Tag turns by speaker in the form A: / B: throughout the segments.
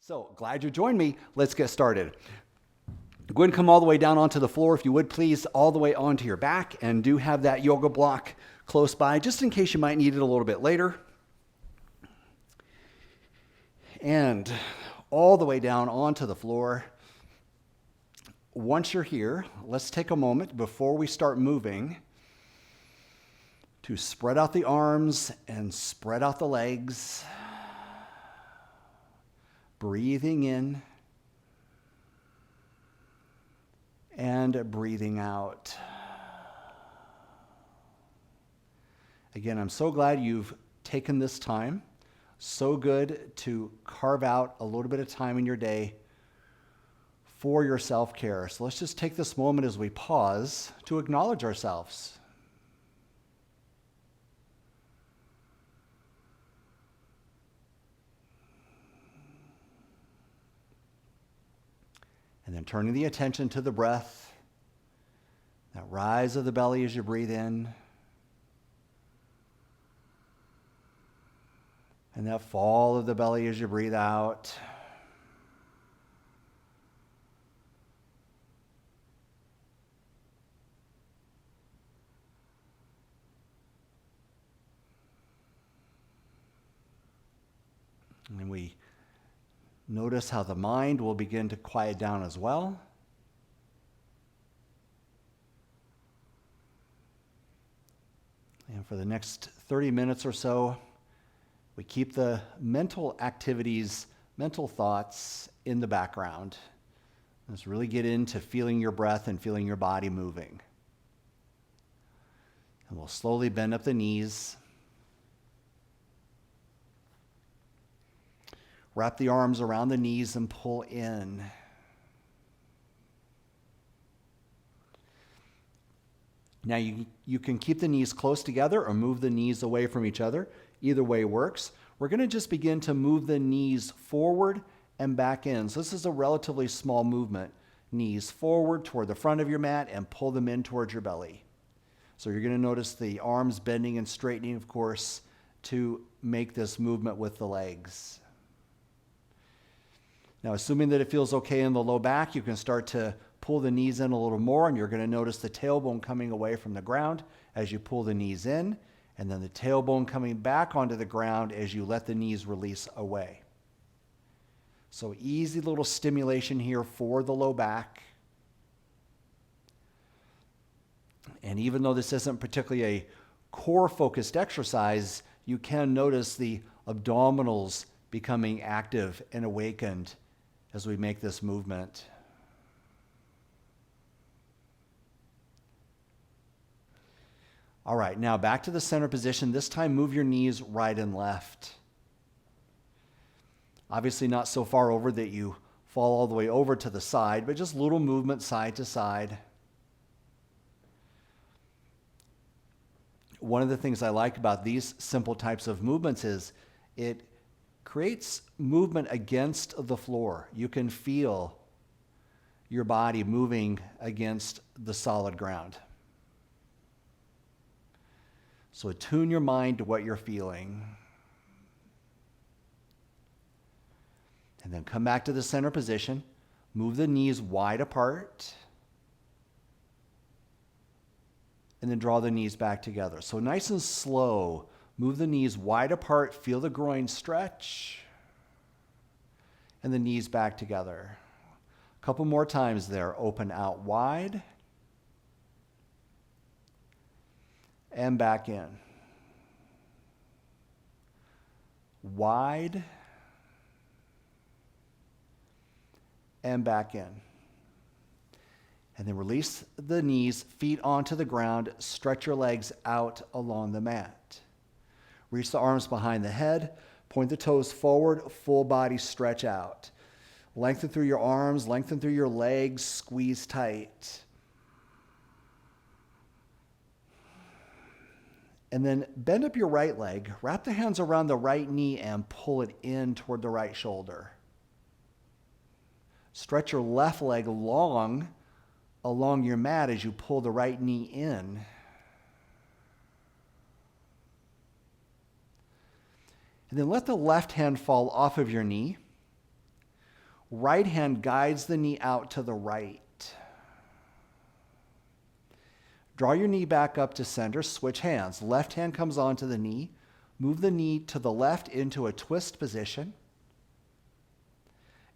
A: So glad you joined me. Let's get started. Go ahead and come all the way down onto the floor, if you would please, all the way onto your back, and do have that yoga block close by, just in case you might need it a little bit later. And all the way down onto the floor. Once you're here, let's take a moment before we start moving to spread out the arms and spread out the legs. Breathing in and breathing out. Again, I'm so glad you've taken this time. So good to carve out a little bit of time in your day for your self-care. So let's just take this moment as we pause to acknowledge ourselves. And then turning the attention to the breath, that rise of the belly as you breathe in, and that fall of the belly as you breathe out. And we notice how the mind will begin to quiet down as well. And for the next 30 minutes or so, we keep the mental activities, mental thoughts in the background. Let's really get into feeling your breath and feeling your body moving. And we'll slowly bend up the knees. Wrap the arms around the knees and pull in. Now you can keep the knees close together or move the knees away from each other. Either way works. We're going to just begin to move the knees forward and back in. So this is a relatively small movement. Knees forward toward the front of your mat and pull them in towards your belly. So you're going to notice the arms bending and straightening, of course, to make this movement with the legs. Now, assuming that it feels okay in the low back, you can start to pull the knees in a little more, and you're going to notice the tailbone coming away from the ground as you pull the knees in, and then the tailbone coming back onto the ground as you let the knees release away. So easy little stimulation here for the low back. And even though this isn't particularly a core-focused exercise, you can notice the abdominals becoming active and awakened as we make this movement. All right, now back to the center position. This time move your knees right and left. Obviously not so far over that you fall all the way over to the side, but just little movement side to side. One of the things I like about these simple types of movements is it creates movement against the floor. You can feel your body moving against the solid ground. So attune your mind to what you're feeling. And then come back to the center position. Move the knees wide apart. And then draw the knees back together. So nice and slow. Move the knees wide apart. Feel the groin stretch. And the knees back together. A couple more times there. Open out wide. And back in. Wide. And back in. And then release the knees, feet onto the ground. Stretch your legs out along the mat. Reach the arms behind the head. Point the toes forward. Full body stretch out. Lengthen through your arms. Lengthen through your legs. Squeeze tight. And then bend up your right leg. Wrap the hands around the right knee and pull it in toward the right shoulder. Stretch your left leg long along your mat as you pull the right knee in. And then let the left hand fall off of your knee. Right hand guides the knee out to the right. Draw your knee back up to center, switch hands. Left hand comes onto the knee. Move the knee to the left into a twist position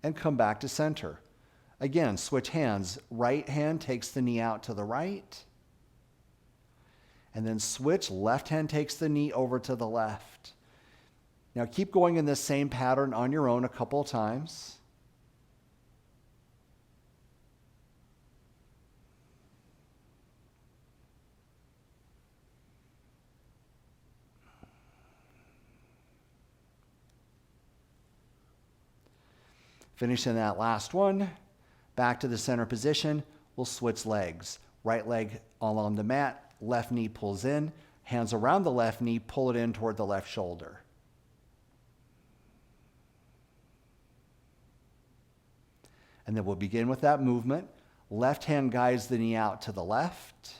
A: and come back to center. Again, switch hands. Right hand takes the knee out to the right. And then switch, left hand takes the knee over to the left. Now keep going in this same pattern on your own a couple of times. Finishing that last one, back to the center position, we'll switch legs. Right leg along the mat, left knee pulls in, hands around the left knee, pull it in toward the left shoulder. And then we'll begin with that movement. Left hand guides the knee out to the left.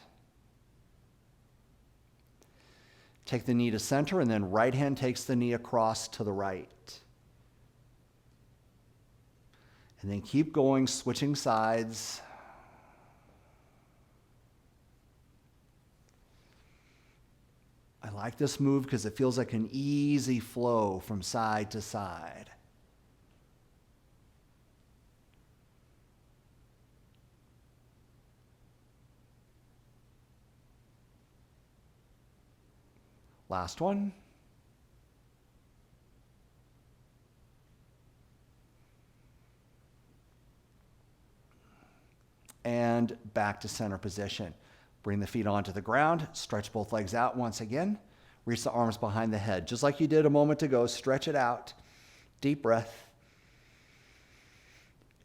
A: Take the knee to center, and then right hand takes the knee across to the right. And then keep going, switching sides. I like this move because it feels like an easy flow from side to side. Last one. And back to center position. Bring the feet onto the ground, stretch both legs out once again. Reach the arms behind the head. Just like you did a moment ago, stretch it out. Deep breath.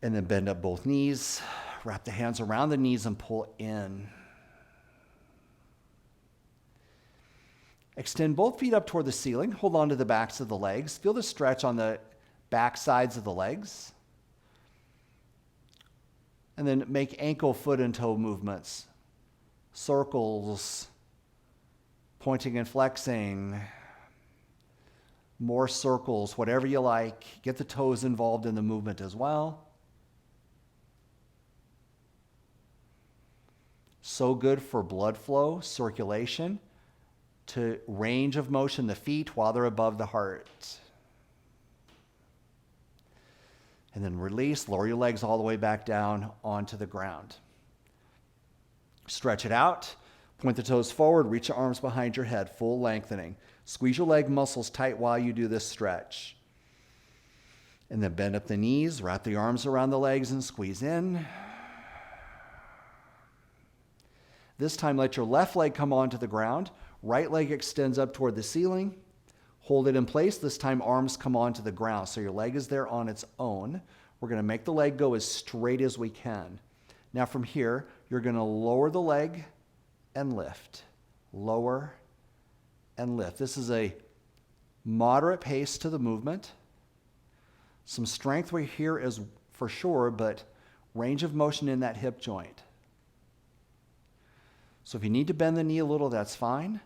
A: And then bend up both knees. Wrap the hands around the knees and pull in. Extend both feet up toward the ceiling. Hold on to the backs of the legs. Feel the stretch on the back sides of the legs. And then make ankle, foot, and toe movements. Circles, pointing and flexing. More circles, whatever you like. Get the toes involved in the movement as well. So good for blood flow, circulation, to range of motion the feet while they're above the heart. And then release, lower your legs all the way back down onto the ground. Stretch it out, point the toes forward, reach your arms behind your head, full lengthening. Squeeze your leg muscles tight while you do this stretch. And then bend up the knees, wrap the arms around the legs and squeeze in. This time let your left leg come onto the ground, right leg extends up toward the ceiling. Hold it in place. This time arms come onto the ground. So your leg is there on its own. We're going to make the leg go as straight as we can. Now from here, you're going to lower the leg and lift. Lower and lift. This is a moderate pace to the movement. Some strength right here is for sure, but range of motion in that hip joint. So if you need to bend the knee a little, that's fine.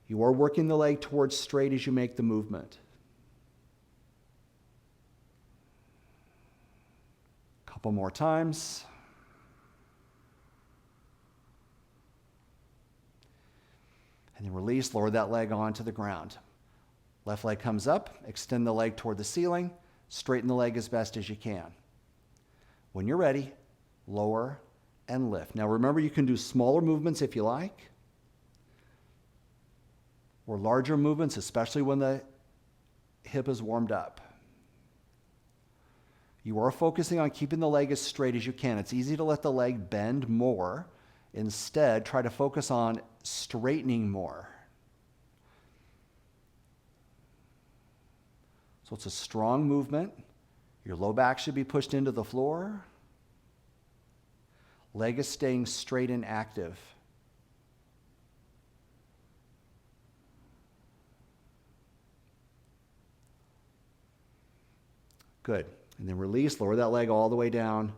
A: You are working the leg towards straight as you make the movement. Couple more times. And then release, lower that leg onto the ground. Left leg comes up, extend the leg toward the ceiling, straighten the leg as best as you can. When you're ready, lower and lift. Now remember, you can do smaller movements if you like, or larger movements, especially when the hip is warmed up. You are focusing on keeping the leg as straight as you can. It's easy to let the leg bend more. Instead, try to focus on straightening more. So it's a strong movement. Your low back should be pushed into the floor. Leg is staying straight and active. Good. And then release, lower that leg all the way down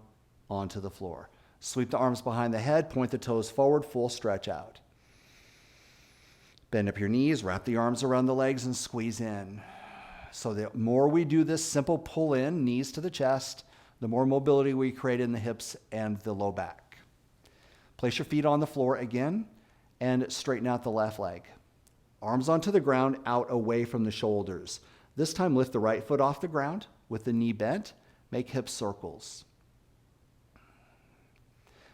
A: onto the floor. Sweep the arms behind the head, point the toes forward, full stretch out. Bend up your knees, wrap the arms around the legs and squeeze in. So the more we do this simple pull in, knees to the chest, the more mobility we create in the hips and the low back. Place your feet on the floor again and straighten out the left leg. Arms onto the ground, out away from the shoulders. This time lift the right foot off the ground with the knee bent. Make hip circles.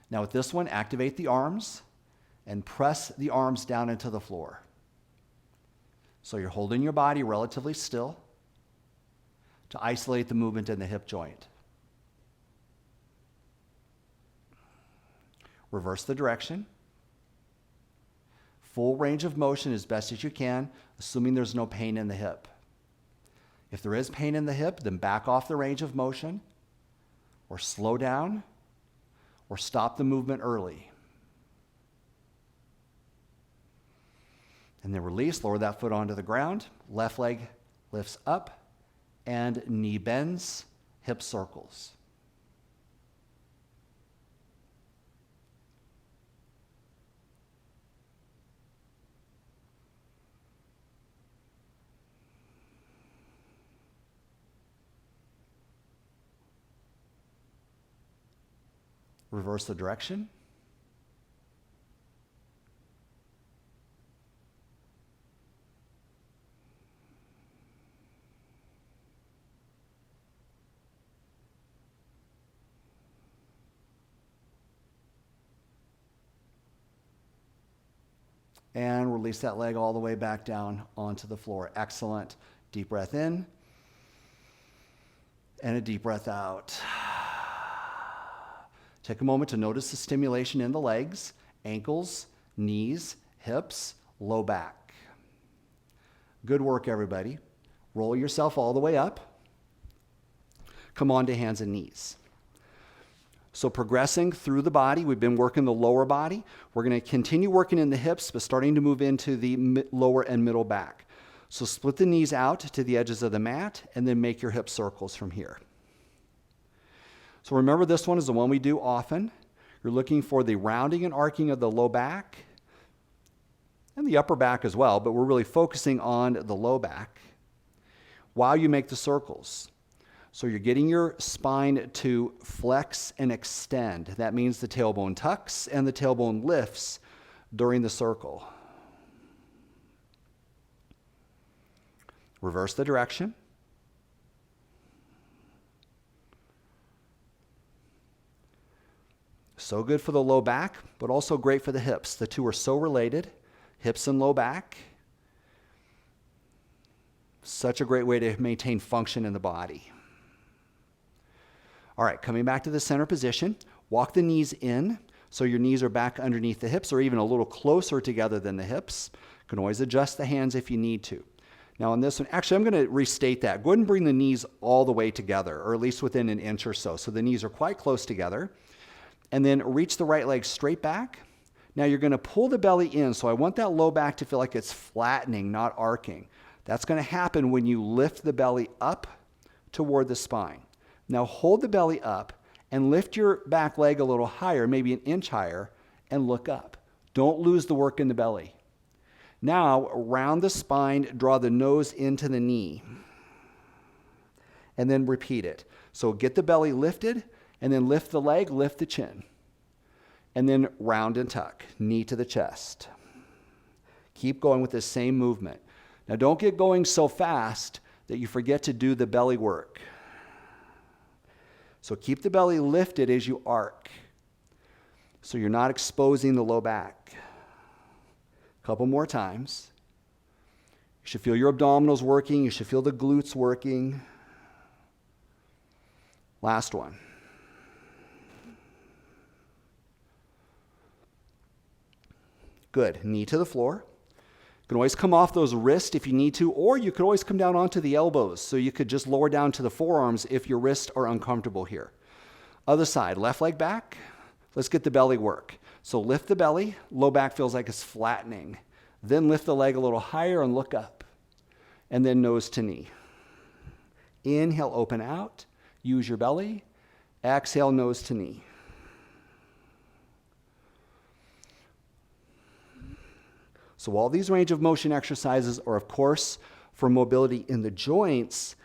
A: Now with this one, activate the arms and press the arms down into the floor. So you're holding your body relatively still to isolate the movement in the hip joint. Reverse the direction. Full range of motion as best as you can, assuming there's no pain in the hip. If there is pain in the hip, then back off the range of motion, or slow down, or stop the movement early. And then release, lower that foot onto the ground, left leg lifts up, and knee bends, hip circles. Reverse the direction. And release that leg all the way back down onto the floor. Excellent. Deep breath in and a deep breath out. Take a moment to notice the stimulation in the legs, ankles, knees, hips, low back. Good work, everybody. Roll yourself all the way up. Come on to hands and knees. So progressing through the body, we've been working the lower body. We're going to continue working in the hips, but starting to move into the lower and middle back. So split the knees out to the edges of the mat, and then make your hip circles from here. So remember, this one is the one we do often. You're looking for the rounding and arcing of the low back and the upper back as well, but we're really focusing on the low back while you make the circles. So you're getting your spine to flex and extend. That means the tailbone tucks and the tailbone lifts during the circle. Reverse the direction. So good for the low back, but also great for the hips. The two are so related, hips and low back. Such a great way to maintain function in the body. All right, coming back to the center position, walk the knees in so your knees are back underneath the hips or even a little closer together than the hips. You can always adjust the hands if you need to. Now on this one, actually I'm going to restate that. Go ahead and bring the knees all the way together, or at least within an inch or so. So the knees are quite close together. And then reach the right leg straight back. Now you're going to pull the belly in, so I want that low back to feel like it's flattening, not arcing. That's going to happen when you lift the belly up toward the spine. Now hold the belly up and lift your back leg a little higher, maybe an inch higher, and look up. Don't lose the work in the belly. Now round the spine, draw the nose into the knee. And then repeat it. So get the belly lifted, and then lift the leg, lift the chin. And then round and tuck, knee to the chest. Keep going with the same movement. Now don't get going so fast that you forget to do the belly work. So keep the belly lifted as you arc, so you're not exposing the low back. A couple more times. You should feel your abdominals working. You should feel the glutes working. Last one. Good. Knee to the floor. You can always come off those wrists if you need to, or you could always come down onto the elbows, so you could just lower down to the forearms if your wrists are uncomfortable here. Other side, left leg back. Let's get the belly work. So lift the belly, low back feels like it's flattening. Then lift the leg a little higher and look up. And then nose to knee. Inhale, open out. Use your belly. Exhale, nose to knee. So all these range of motion exercises are, of course, for mobility in the joints,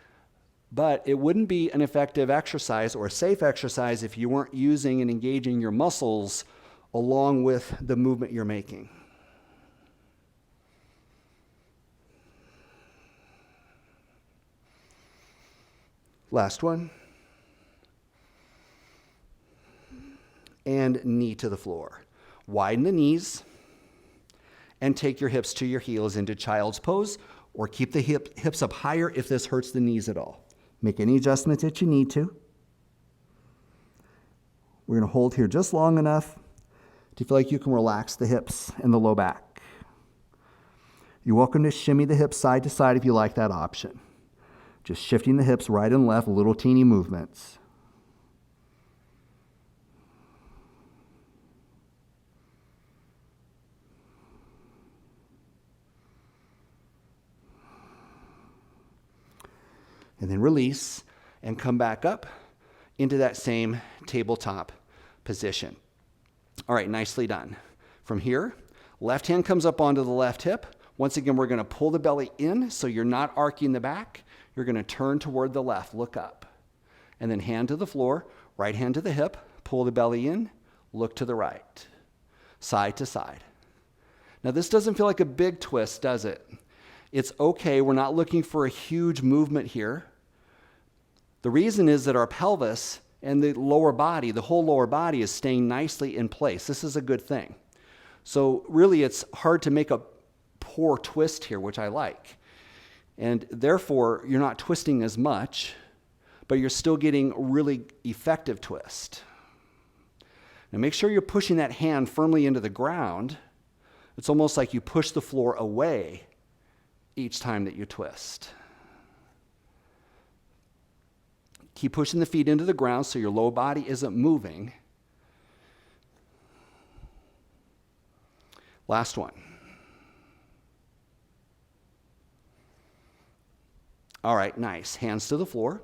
A: But it wouldn't be an effective exercise or a safe exercise if you weren't using and engaging your muscles along with the movement you're making. Last one. And knee to the floor. Widen the knees and take your hips to your heels into child's pose, or keep the hips up higher if this hurts the knees at all. Make any adjustments that you need to. We're going to hold here just long enough to feel like you can relax the hips and the low back. You're welcome to shimmy the hips side to side if you like that option. Just shifting the hips right and left, little teeny movements. And then release and come back up into that same tabletop position. All right, nicely done. From here, left hand comes up onto the left hip. Once again, we're going to pull the belly in so you're not arcing the back. You're going to turn toward the left, look up. And then hand to the floor, right hand to the hip, pull the belly in, look to the right, side to side. Now this doesn't feel like a big twist, does it? It's okay, we're not looking for a huge movement here. The reason is that our pelvis and the lower body, the whole lower body is staying nicely in place. This is a good thing. So really it's hard to make a poor twist here, which I like. And therefore, you're not twisting as much, but you're still getting a really effective twist. Now make sure you're pushing that hand firmly into the ground. It's almost like you push the floor away each time that you twist. Keep pushing the feet into the ground so your lower body isn't moving. Last one. All right, nice. Hands to the floor.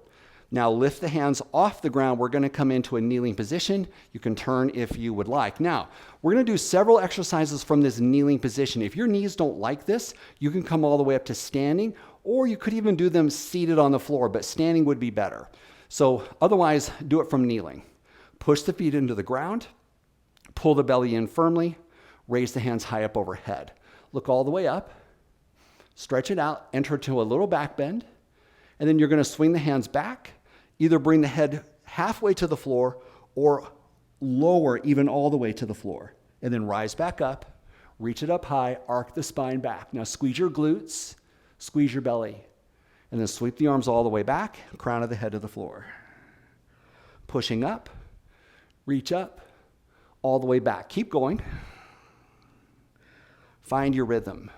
A: Now lift the hands off the ground. We're going to come into a kneeling position. You can turn if you would like. Now, we're going to do several exercises from this kneeling position. If your knees don't like this, you can come all the way up to standing, or you could even do them seated on the floor, but standing would be better. So otherwise, do it from kneeling. Push the feet into the ground, pull the belly in firmly, raise the hands high up overhead. Look all the way up, stretch it out, enter to a little back bend, and then you're going to swing the hands back, either bring the head halfway to the floor or lower even all the way to the floor. And then rise back up, reach it up high, arc the spine back. Now squeeze your glutes, squeeze your belly, and then sweep the arms all the way back, crown of the head to the floor. Pushing up, reach up, all the way back. Keep going. Find your rhythm.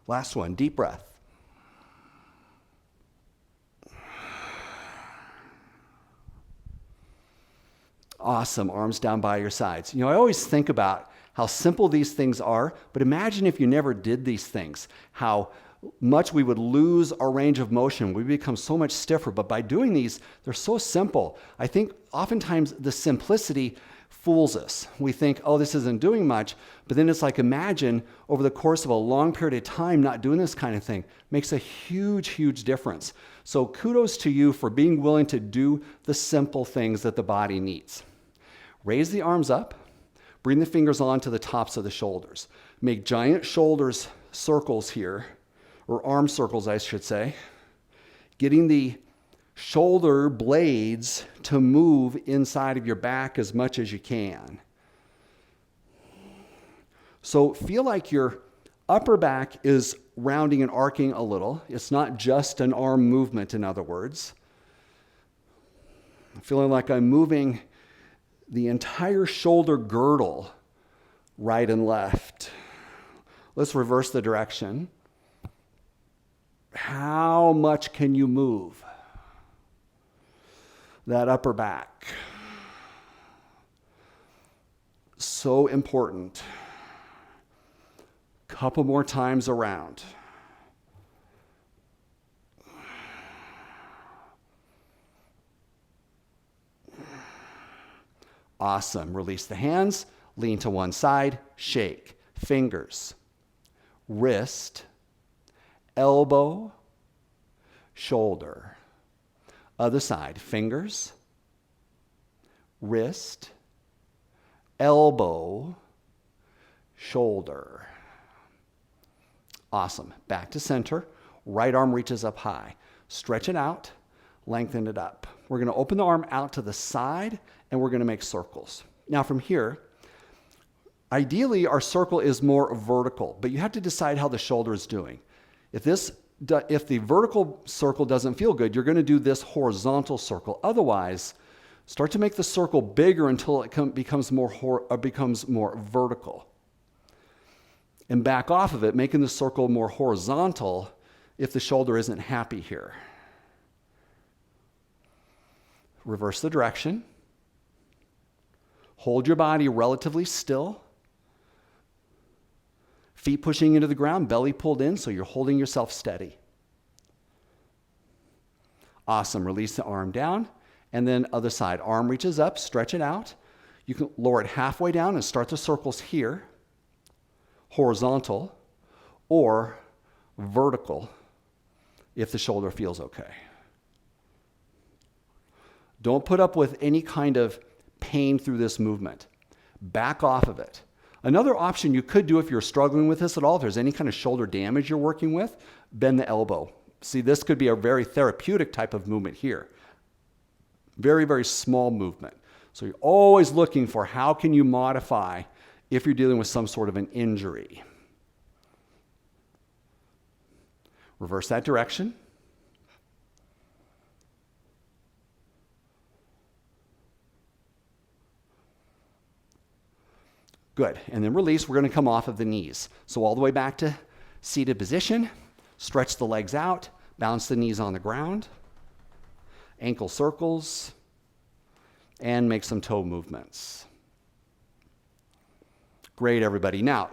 A: Last one, deep breath. Awesome, arms down by your sides. You know, I always think about how simple these things are, but imagine if you never did these things, how much we would lose our range of motion. We become so much stiffer, but by doing these, they're so simple. I think oftentimes the simplicity fools us. We think, oh, this isn't doing much, but then it's like, imagine over the course of a long period of time not doing this kind of thing makes a huge, huge difference. So kudos to you for being willing to do the simple things that the body needs. Raise the arms up, bring the fingers onto the tops of the shoulders. Make giant shoulders circles here, or arm circles, I should say, getting the shoulder blades to move inside of your back as much as you can. So feel like your upper back is rounding and arcing a little. It's not just an arm movement, in other words. I'm feeling like I'm moving the entire shoulder girdle right and left. Let's reverse the direction. How much can you move that upper back? So important. Couple more times around. Awesome. Release the hands, lean to one side, shake. Fingers, wrist, elbow, shoulder. Other side, fingers, wrist, elbow, shoulder. Awesome. Back to center. Right arm reaches up high. Stretch it out, lengthen it up. We're going to open the arm out to the side, and we're going to make circles. Now from here, ideally our circle is more vertical, but you have to decide how the shoulder is doing. If the vertical circle doesn't feel good, you're going to do this horizontal circle. Otherwise, start to make the circle bigger until it becomes more vertical. And back off of it, making the circle more horizontal if the shoulder isn't happy here. Reverse the direction. Hold your body relatively still. Feet pushing into the ground, belly pulled in, so you're holding yourself steady. Awesome. Release the arm down, and then other side. Arm reaches up, stretch it out. You can lower it halfway down and start the circles here. Horizontal or vertical if the shoulder feels okay. Don't put up with any kind of pain through this movement. Back off of it. Another option you could do if you're struggling with this at all, if there's any kind of shoulder damage you're working with, bend the elbow. See, this could be a very therapeutic type of movement here. Very, very small movement. So you're always looking for how can you modify if you're dealing with some sort of an injury. Reverse that direction. Good. And then release. We're going to come off of the knees. So all the way back to seated position. Stretch the legs out. Bounce the knees on the ground. Ankle circles. And make some toe movements. Great, everybody. Now,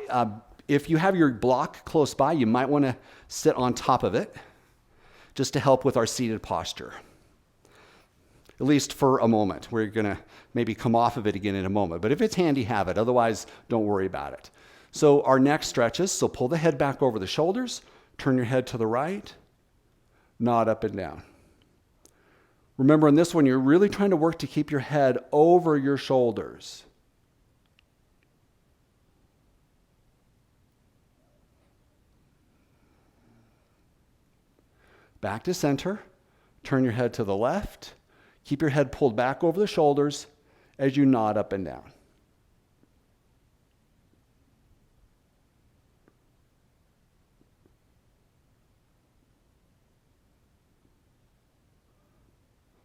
A: if you have your block close by, you might want to sit on top of it just to help with our seated posture. At least for a moment. We're going to maybe come off of it again in a moment. But if it's handy, have it. Otherwise, don't worry about it. So our neck stretches. So pull the head back over the shoulders. Turn your head to the right. Nod up and down. Remember, in this one, you're really trying to work to keep your head over your shoulders. Back to center. Turn your head to the left. Keep your head pulled back over the shoulders as you nod up and down.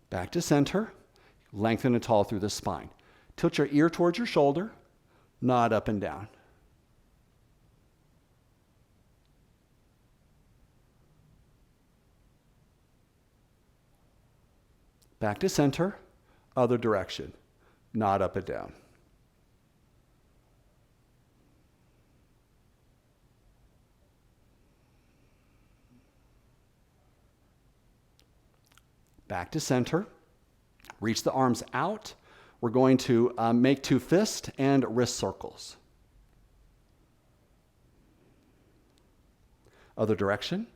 A: Back to center. Lengthen and tall through the spine. Tilt your ear towards your shoulder. Nod up and down. Back to center, other direction. Nod up and down. Back to center. Reach the arms out. We're going to make two fist and wrist circles. Other direction.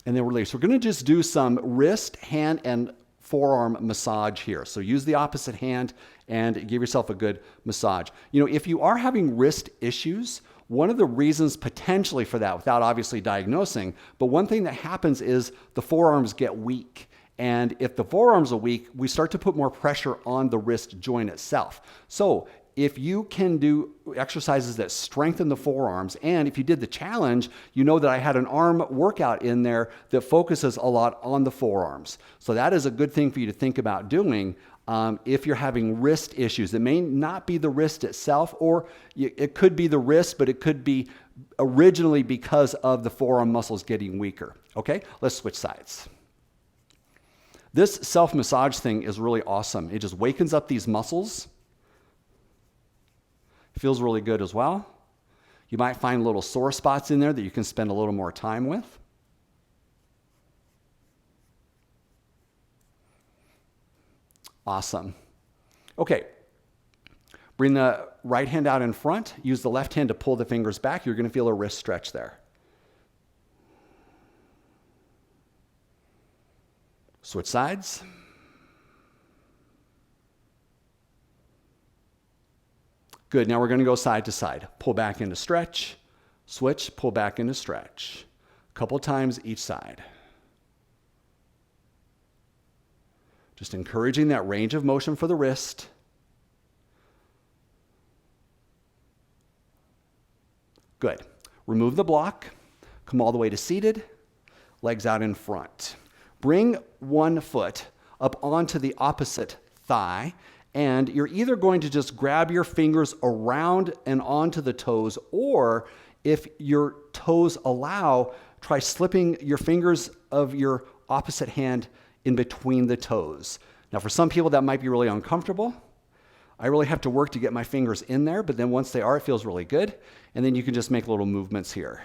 A: And then release. We're going to just do some wrist, hand, and forearm massage here. So use the opposite hand and give yourself a good massage. You know, if you are having wrist issues, one of the reasons potentially for that, without obviously diagnosing, but one thing that happens is the forearms get weak. And if the forearms are weak, we start to put more pressure on the wrist joint itself. So if you can do exercises that strengthen the forearms, and if you did the challenge, you know that I had an arm workout in there that focuses a lot on the forearms. So that is a good thing for you to think about doing if you're having wrist issues. It may not be the wrist itself, or it could be the wrist, but it could be originally because of the forearm muscles getting weaker. Okay, let's switch sides.
B: This self-massage thing is really awesome. It just wakens up these muscles. Feels really good as well. You might find little sore spots in there that you can spend a little more time with. Awesome. Okay. Bring the right hand out in front. Use the left hand to pull the fingers back. You're going to feel a wrist stretch there. Switch sides. Good. Now we're going to go side to side. Pull back into stretch. Switch. Pull back into stretch. A couple times each side. Just encouraging that range of motion for the wrist. Good. Remove the block. Come all the way to seated. Legs out in front. Bring one foot up onto the opposite thigh, and you're either going to just grab your fingers around and onto the toes, or if your toes allow, try slipping your fingers of your opposite hand in between the toes. Now, for some people, that might be really uncomfortable. I really have to work to get my fingers in there, but then once they are, it feels really good. And then you can just make little movements here.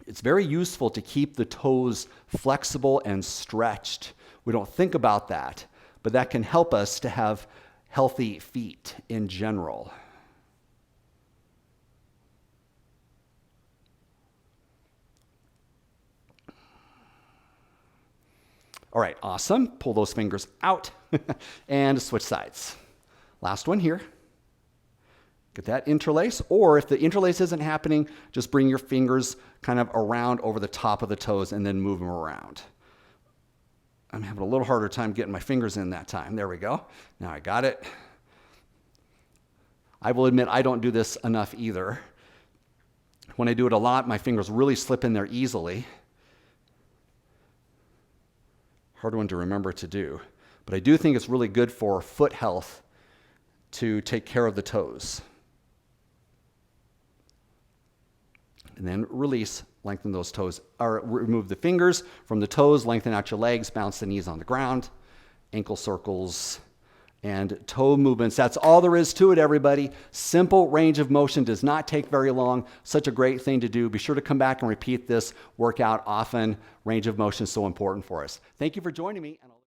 B: It's very useful to keep the toes flexible and stretched. We don't think about that, but that can help us to have healthy feet in general. All right, awesome. Pull those fingers out and switch sides. Last one here. Get that interlace, or if the interlace isn't happening, just bring your fingers kind of around over the top of the toes and then move them around. I'm having a little harder time getting my fingers in that time. There we go. Now I got it. I will admit I don't do this enough either. When I do it a lot, my fingers really slip in there easily. Hard one to remember to do. But I do think it's really good for foot health to take care of the toes. And then release, lengthen those toes, or remove the fingers from the toes, lengthen out your legs, bounce the knees on the ground, ankle circles, and toe movements. That's all there is to it, everybody. Simple range of motion, does not take very long. Such a great thing to do. Be sure to come back and repeat this workout often. Range of motion is so important for us. Thank you for joining me.